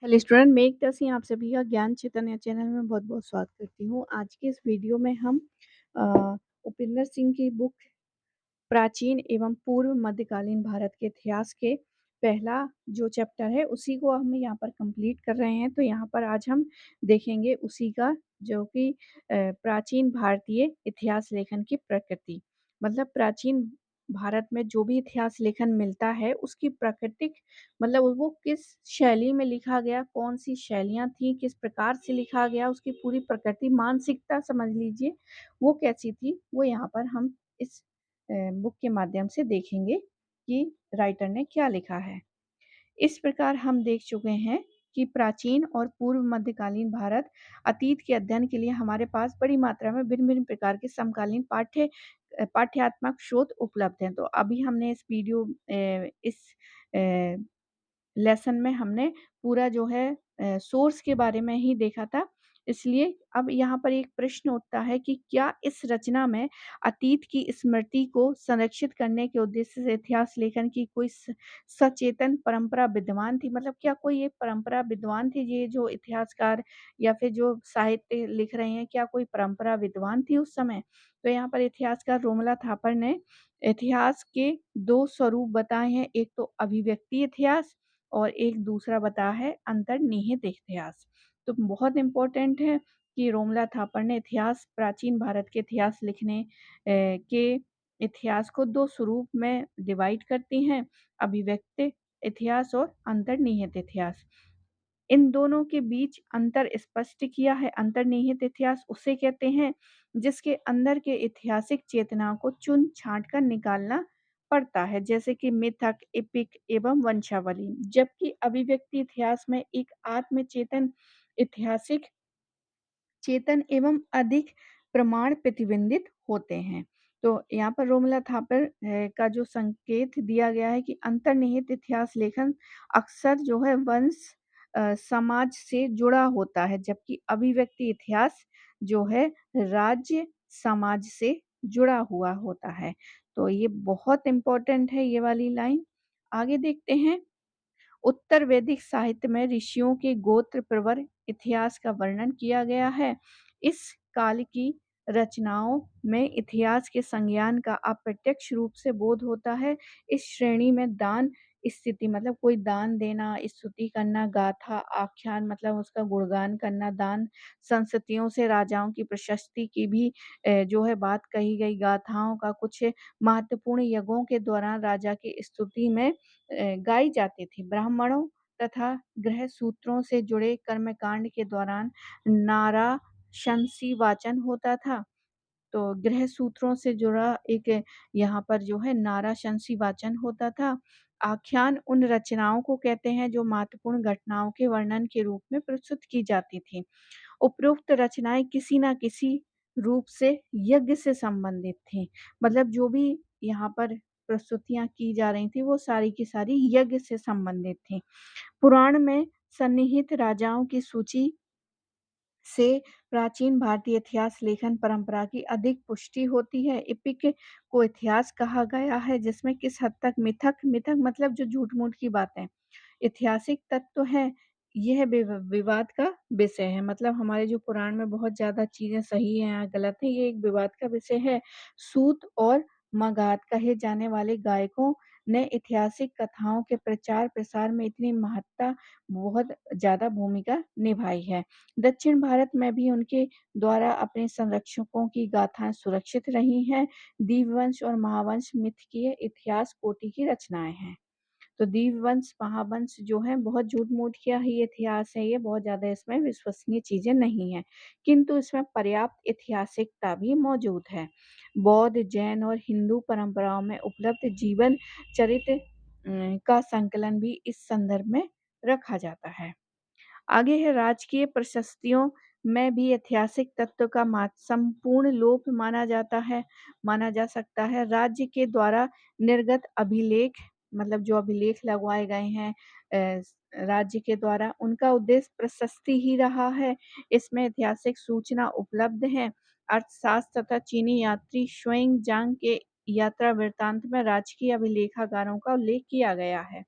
Hello student, मैं एकता सिंह आप सभी का ज्ञान चैतन्य चैनल में बहुत-बहुत स्वागत करती हूँ। आज के इस वीडियो में हम उपिंदर सिंह की बुक प्राचीन एवं पूर्व मध्यकालीन भारत के इतिहास के पहला जो चैप्टर है उसी को हम यहाँ पर कंप्लीट कर रहे हैं। तो यहाँ पर आज हम देखेंगे उसी का जो कि प्राचीन भारतीय इतिहास लेखन की प्रकृति। मतलब प्राचीन भारत में जो भी इतिहास लेखन मिलता है उसकी प्राकृतिक मतलब वो किस शैली में लिखा गया, कौन-सी शैलियाँ थी, किस प्रकार से लिखा गया, उसकी पूरी प्रकृति, मानसिकता समझ लीजिए वो कैसी थी, वो यहाँ पर हम इस बुक के माध्यम से देखेंगे कि राइटर ने क्या लिखा है। इस प्रकार हम देख चुके हैं कि प्राचीन और पूर्व मध्यकालीन भारत अतीत के अध्ययन के लिए हमारे पास बड़ी मात्रा में भिन्न-भिन्न प्रकार के समकालीन पाठ्यात्मक स्रोत उपलब्ध हैं। तो अभी हमने इस अ, लेसन में हमने पूरा जो है सोर्स के बारे में ही देखा था। इसलिए अब यहाँ पर एक प्रश्न उठता है कि क्या इस रचना में अतीत की स्मृति को संरक्षित करने के उद्देश्य से इतिहास लेखन की कोई सचेतन परंपरा विद्यमान थी? मतलब क्या कोई एक परंपरा विद्वान थी, ये जो इतिहासकार या फिर जो साहित्य लिख रहे हैं, क्या कोई परंपरा विद्वान थी उस समय? तो यहाँ पर इतिहासकार रोमला थापर ने इतिहास के 2 स्वरूप बताए हैं, एक तो अभिव्यक्ति इतिहास और एक दूसरा बताया है अंतर्निहित इतिहास। तो बहुत इम्पोर्टेंट है कि रोमला थापर ने प्राचीन भारत के इतिहास लिखने के इतिहास को 2 स्वरूप में डिवाइड करती हैं, अभिव्यक्त इतिहास और अंतर्निहित इतिहास। इन दोनों के बीच अंतर स्पष्ट किया है। अंतर्निहित इतिहास उसे कहते हैं जिसके अंदर के ऐतिहासिक चेतना को चुन-छाँट कर निकालना पड़ता है, जैसे कि मिथक, एपिक एवं वंशावली। जबकि अभिव्यक्ति इतिहास में एक आत्मचेतन ऐतिहासिक चेतन एवं अधिक प्रमाण प्रतिबिंबित होते हैं। तो यहाँ पर रोमिला थापर का जो संकेत दिया गया है कि अंतर्निहित इतिहास लेखन अक्सर जो है समाज से जुड़ा होता है, जबकि अभिव्यक्ति इतिहास जो है राज्य समाज से जुड़ा हुआ होता है। तो ये बहुत इम्पोर्टेंट है ये वाली लाइन। आगे देखते हैं। उत्तर वैदिक साहित्य में ऋषियों के गोत्र प्रवर इतिहास का वर्णन किया गया है। इस काल की रचनाओं में इतिहास के संज्ञान का अप्रत्यक्ष रूप से बोध होता है। इस श्रेणी में दान स्थिति मतलब कोई दान देना, स्तुति करना, गाथा, आख्यान मतलब उसका गुणगान करना, दान संस्कृतियों से राजाओं की प्रशस्ति की भी जो है बात कही गई। गाथाओं का कुछ महत्वपूर्ण यज्ञों के दौरान राजा की स्तुति में गाई जाती थी। ब्राह्मणों तथा गृह सूत्रों से जुड़े कर्मकांड के दौरान नाराशंसी वाचन होता था। तो गृह सूत्रों से जुड़ा एक यहाँ पर जो है नाराशंसी वाचन होता था। आख्यान उन रचनाओं को कहते हैं जो महत्वपूर्ण घटनाओं के वर्णन के रूप में प्रस्तुत की जाती थी। उपरोक्त रचनाएँ किसी न किसी रूप से यज्ञ से संबंधित थीं। मतलब जो भी यहाँ पर प्रस्तुतियाँ की जा रही थी, वो सारी की सारी यज्ञ से संबंधित थीं। पुराण में सन्निहित राजाओं की सूची से प्राचीन भारतीय इतिहास लेखन परंपरा की अधिक पुष्टि होती है। एपिक को इतिहास कहा गया है जिसमें किस हद तक मिथक मतलब जो झूठ-मूठ की बातें, ऐतिहासिक तत्व है, यह विवाद का विषय है। मतलब हमारे जो पुराण में बहुत ज़्यादा चीज़ें सही हैं या गलत हैं, ये एक विवाद का विषय है। सूत और मगध कहे जाने वाले गायकों ने ऐतिहासिक कथाओं के प्रचार-प्रसार में इतनी महत्ता बहुत ज़्यादा भूमिका निभाई है। दक्षिण भारत में भी उनके द्वारा अपने संरक्षकों की गाथाएँ सुरक्षित रही हैं। दीपवंश और महावंश मिथकीय इतिहास कोटि की रचनाएँ हैं। तो दीपवंश, महावंश जो है बहुत झूठ-मूठ का ही इतिहास है ये, बहुत ज़्यादा इसमें विश्वसनीय चीज़ें नहीं हैं। किंतु इसमें पर्याप्त ऐतिहासिकता भी मौजूद है। बौद्ध, जैन और हिंदू परंपराओं में उपलब्ध जीवन चरित्र का संकलन भी इस संदर्भ में रखा जाता है। आगे है राजकीय प्रशस्तियों में भी ऐतिहासिक तत्व का संपूर्ण लोप माना जा सकता है। राज्य के द्वारा निर्गत अभिलेख मतलब जो अभिलेख लगवाए गए हैं राज्य के द्वारा उनका उद्देश्य प्रशस्ति ही रहा है। इसमें ऐतिहासिक सूचना उपलब्ध है। अर्थशास्त्र तथा चीनी यात्री शुएंग जांग के यात्रा वृत्तांत में राजकीय अभिलेखागारों का उल्लेख किया गया है,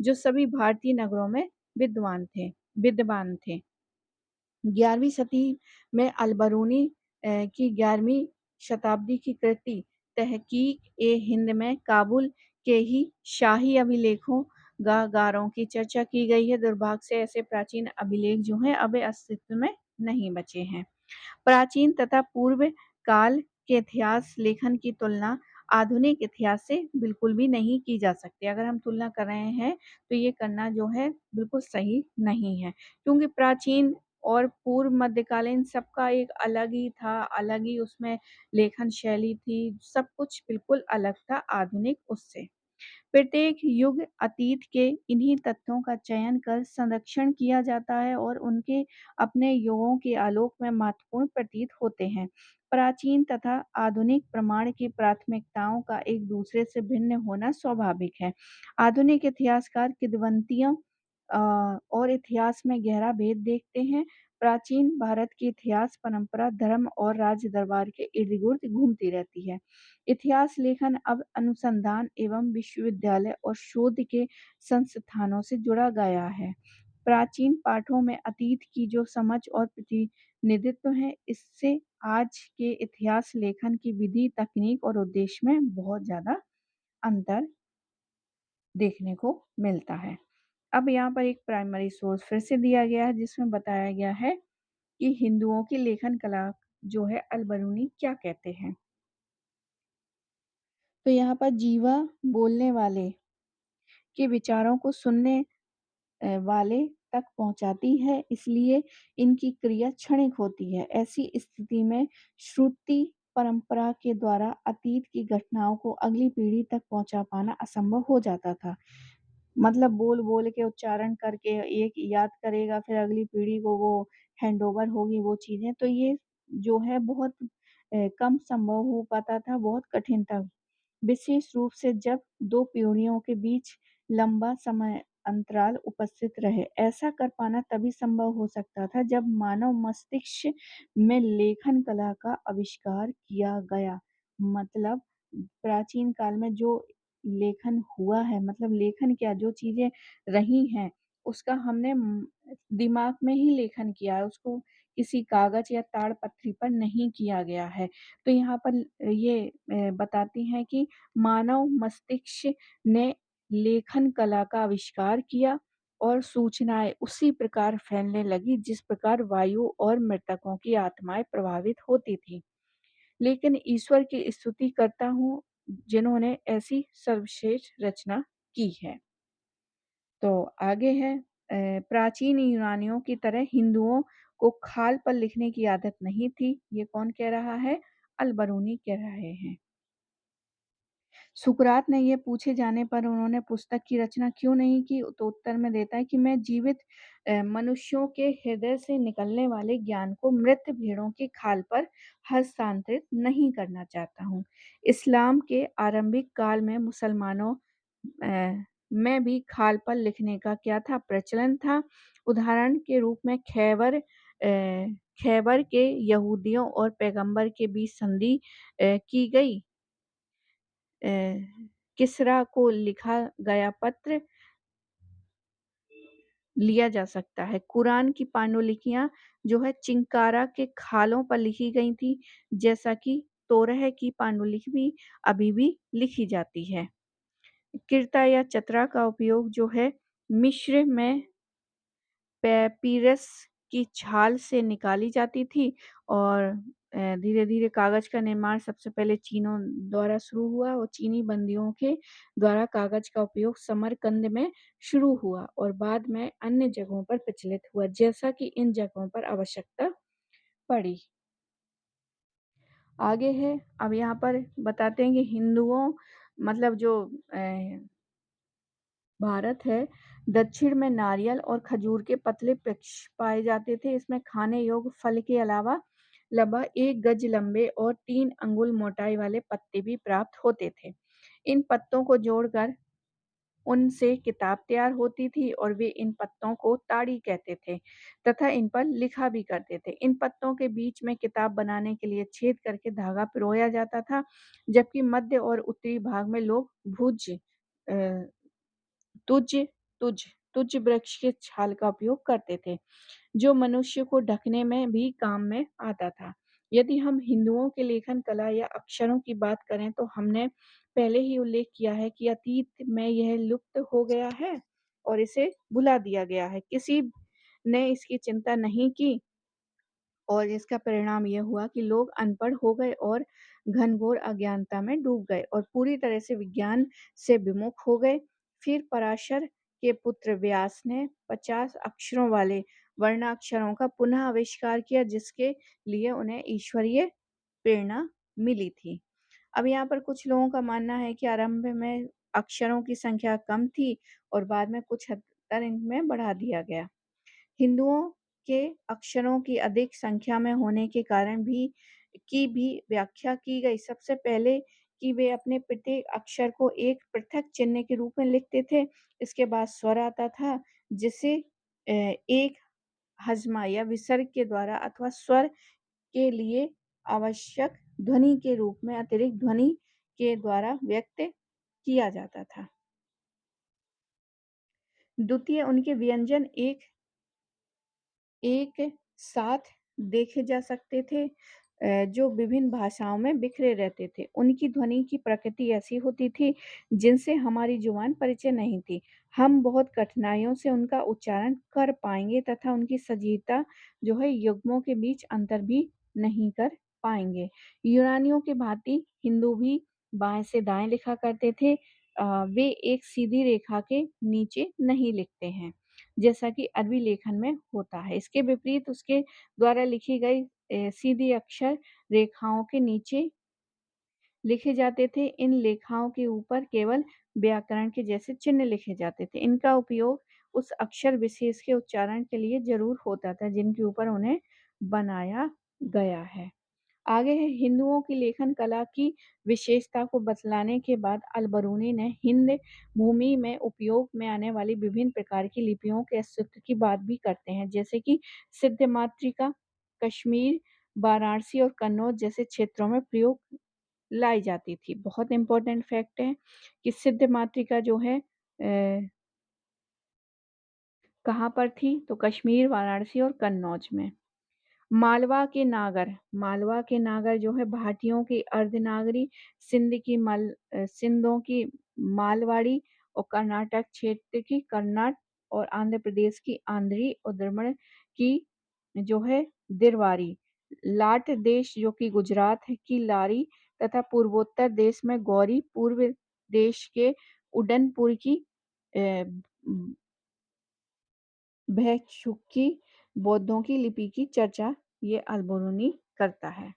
जो सभी भारतीय नगरों में विद्वान थे। 11वीं सदी में अल-बरूनी की 11वीं शताब्दी की कृति तहकीक-ए-हिंद में काबुल के ही शाही अभिलेखों गारों की चर्चा की गई है। दुर्भाग्य से ऐसे प्राचीन अभिलेख जो हैं अब अस्तित्व में नहीं बचे हैं। प्राचीन तथा पूर्व काल के इतिहास लेखन की तुलना आधुनिक इतिहास से बिल्कुल भी नहीं की जा सकती। अगर हम तुलना कर रहे हैं तो ये करना जो है बिल्कुल सही नहीं है, क्योंकि प्राचीन और पूर्व मध्यकालीन सबका एक अलग ही था, अलग ही उसमें लेखन शैली थी, सब कुछ बिल्कुल अलग था आधुनिक उससे। प्रत्येक युग अतीत के इन्हीं तथ्यों का चयन कर संरक्षण किया जाता है और उनके अपने युगों के आलोक में महत्वपूर्ण प्रतीत होते हैं। प्राचीन तथा आधुनिक प्रमाण की प्राथमिकताओं का एक दूसरे से भिन्न होना स्वाभाविक है। आधुनिक इतिहासकार किंवदंतियों और इतिहास में गहरा भेद देखते हैं। प्राचीन भारत की इतिहास परंपरा धर्म और राज दरबार के इर्द-गिर्द घूमती रहती है। इतिहास लेखन अब अनुसंधान एवं विश्वविद्यालय और शोध के संस्थानों से जुड़ा गया है। प्राचीन पाठों में अतीत की जो समझ और प्रतिनिधित्व है, इससे आज के इतिहास लेखन की विधि, तकनीक और उद्देश्य में बहुत ज़्यादा अंतर देखने को मिलता है। अब यहाँ पर एक प्राइमरी सोर्स फिर से दिया गया है, जिसमें बताया गया है कि हिंदुओं की लेखन कला जो है अल-बरूनी क्या कहते हैं। तो यहाँ पर जीवा बोलने वाले के विचारों को सुनने वाले तक पहुँचाती है, इसलिए इनकी क्रिया क्षणिक होती है। ऐसी स्थिति में श्रुति परंपरा के द्वारा अतीत की घटनाओं को अगली पीढ़ी तक पहुँचा पाना असंभव हो जाता था। मतलब बोल-बोल के उच्चारण करके एक याद करेगा, फिर अगली पीढ़ी को वो हैंडओवर होगी वो चीज़ें, तो ये जो है बहुत कम संभव हो पाता था, बहुत कठिन था। विशेष रूप से जब 2 पीढ़ियों के बीच लंबा समय अंतराल उपस्थित रहे। ऐसा कर पाना तभी संभव हो सकता था जब मानव मस्तिष्क में लेखन कला का आविष्कार किया गया। मतलब प्राचीन काल में जो लेखन हुआ है, मतलब लेखन क्या, जो चीज़ें रही हैं, उसका हमने दिमाग में ही लेखन किया है, उसको किसी कागज़ या ताड़पत्री पर नहीं किया गया है। तो यहाँ पर ये बताती हैं कि मानव मस्तिष्क ने लेखन कला का आविष्कार किया और सूचनाएँ उसी प्रकार फैलने लगी जिस प्रकार वायु और मृतकों की आत्माएँ प्रभावित होती थीं। लेकिन ईश्वर की स्तुति करता हूँ जिन्होंने ऐसी सर्वश्रेष्ठ रचना की है। तो आगे है प्राचीन यूनानियों की तरह हिंदुओं को खाल पर लिखने की आदत नहीं थी। ये कौन कह रहा है? अल-बरूनी कह रहे हैं। सुकरात ने ये पूछे जाने पर उन्होंने पुस्तक की रचना क्यों नहीं की, तो उत्तर में देता है कि मैं जीवित मनुष्यों के हृदय से निकलने वाले ज्ञान को मृत भेड़ों की खाल पर हस्तांतरित नहीं करना चाहता हूँ। इस्लाम के आरंभिक काल में मुसलमानों में भी खाल पर लिखने का क्या था, प्रचलन था। उदाहरण के रूप में खैबर के यहूदियों और पैगंबर के बीच संधि की गई। अ, किस्रा को लिखा गया पत्र लिया जा सकता है। कुरान की पांडुलिपियाँ जो है चिंकारा के खालों पर लिखी गई थी, जैसा कि तौरह की पांडुलिपि अभी भी लिखी जाती है। किर्ता या चतरा का उपयोग जो है मिस्र में पैपीरस की छाल से निकाली जाती थी और धीरे-धीरे कागज़ का निर्माण सबसे पहले चीनों द्वारा शुरू हुआ और चीनी बंदियों के द्वारा कागज़ का उपयोग समरकंद में शुरू हुआ और बाद में अन्य जगहों पर प्रचलित हुआ, जैसा कि इन जगहों पर आवश्यकता पड़ी। आगे है, अब यहाँ पर बताते हैं कि हिंदुओं मतलब जो भारत है, दक्षिण में नारियल और खजूर के पतले वृक्ष पाए जाते थे। इसमें खाने योग्य फल के अलावा लगभग 1 गज लंबे और 3 अंगुल मोटाई वाले पत्ते भी प्राप्त होते थे। इन पत्तों को जोड़कर उनसे किताब तैयार होती थी और वे इन पत्तों को ताड़ी कहते थे तथा इन पर लिखा भी करते थे। इन पत्तों के बीच में किताब बनाने के लिए छेद करके धागा पिरोया जाता था, जबकि मध्य और उत्तरी भाग में लोग भुज अ, तुज तुज तुज वृक्ष के छाल का उपयोग करते थे, जो मनुष्य को ढकने में भी काम में आता था। यदि हम हिंदुओं के लेखन कला या अक्षरों की बात करें तो हमने पहले ही उल्लेख किया है कि अतीत में यह लुप्त हो गया है और इसे भुला दिया गया है। किसी ने इसकी चिंता नहीं की और इसका परिणाम यह हुआ कि लोग अनपढ़ हो गए और घनघोर अज्ञानता में डूब गए और पूरी तरह से विज्ञान से विमुख हो गए। फिर पराशर के पुत्र व्यास ने 50 अक्षरों वाले वर्णाक्षरों का पुनः आविष्कार किया, जिसके लिए उन्हें ईश्वरीय प्रेरणा मिली थी। अब यहाँ पर कुछ लोगों का मानना है कि आरंभ में अक्षरों की संख्या कम थी और बाद में कुछ हद तक इनमें बढ़ा दिया गया। हिंदुओं के अक्षरों की अधिक संख्या में होने के कारण भी व्याख्या की गई। सबसे पहले कि वे अपने प्रत्येक अक्षर को एक पृथक चिन्ह के रूप में लिखते थे। इसके बाद स्वर आता था, जिसे एक हजमा या विसर्ग के द्वारा अथवा स्वर के लिए आवश्यक ध्वनि के रूप में अतिरिक्त ध्वनि के द्वारा व्यक्त किया जाता था। द्वितीय, उनके व्यंजन एक एक साथ देखे जा सकते थे, जो विभिन्न भाषाओं में बिखरे रहते थे। उनकी ध्वनि की प्रकृति ऐसी होती थी जिनसे हमारी जुबान परिचय नहीं थी। हम बहुत कठिनाइयों से उनका उच्चारण कर पाएंगे तथा उनकी सजीवता जो है युग्मों के बीच अंतर भी नहीं कर पाएंगे। यूनानियों की भांति हिंदू भी बाएं से दाएं लिखा करते थे। वे एक सीधी रेखा के नीचे नहीं लिखते हैं, जैसा कि अरबी लेखन में होता है। इसके विपरीत उसके द्वारा लिखी गई सीधी अक्षर रेखाओं के नीचे लिखे जाते थे। इन लेखाओं के ऊपर केवल व्याकरण के जैसे चिन्ह लिखे जाते थे। इनका उपयोग उस अक्षर विशेष के उच्चारण के लिए ज़रूर होता था जिनके ऊपर उन्हें बनाया गया है। आगे है हिंदुओं की लेखन कला की विशेषता को बतलाने के बाद अल-बरूनी ने हिंद भूमि में उपयोग में आने वाली विभिन्न प्रकार की लिपियों के अस्तित्व की बात भी करते हैं, जैसे कि सिद्ध मातृका कश्मीर, वाराणसी और कन्नौज जैसे क्षेत्रों में प्रयोग लाई जाती थी। बहुत इम्पोर्टेंट फैक्ट है कि सिद्ध मातृका जो है कहाँ पर थी? तो कश्मीर, वाराणसी और कन्नौज में। मालवा के नागर जो है भाटियों की अर्धनागरी, सिंधों की मालवाड़ी और कर्नाटक क्षेत्र की कर्नाट और आंध्र प्रदेश की आंध्री और दमन की जो है दिरवारी, लाट देश जो कि गुजरात है की लारी तथा पूर्वोत्तर देश में गौरी, पूर्व देश के उडनपुर की अ, भिक्षुकी बौद्धों की लिपि की चर्चा ये अल-बरूनी करता है।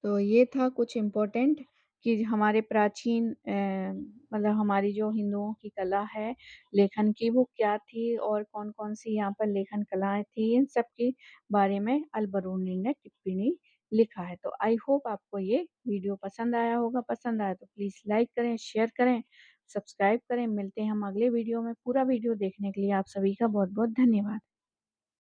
तो ये था कुछ इम्पोर्टेंट कि हमारे प्राचीन मतलब हमारी जो हिंदुओं की कला है लेखन की वो क्या थी और कौन-कौन सी यहाँ पर लेखन कलाएँ थी, इन सब के बारे में अल-बरूनी ने टिप्पणी लिखा है। तो आई होप आपको ये वीडियो पसंद आया होगा। पसंद आया तो प्लीज़ लाइक करें, शेयर करें, सब्सक्राइब करें। मिलते हैं हम अगले वीडियो में। पूरा वीडियो देखने के लिए आप सभी का बहुत-बहुत धन्यवाद।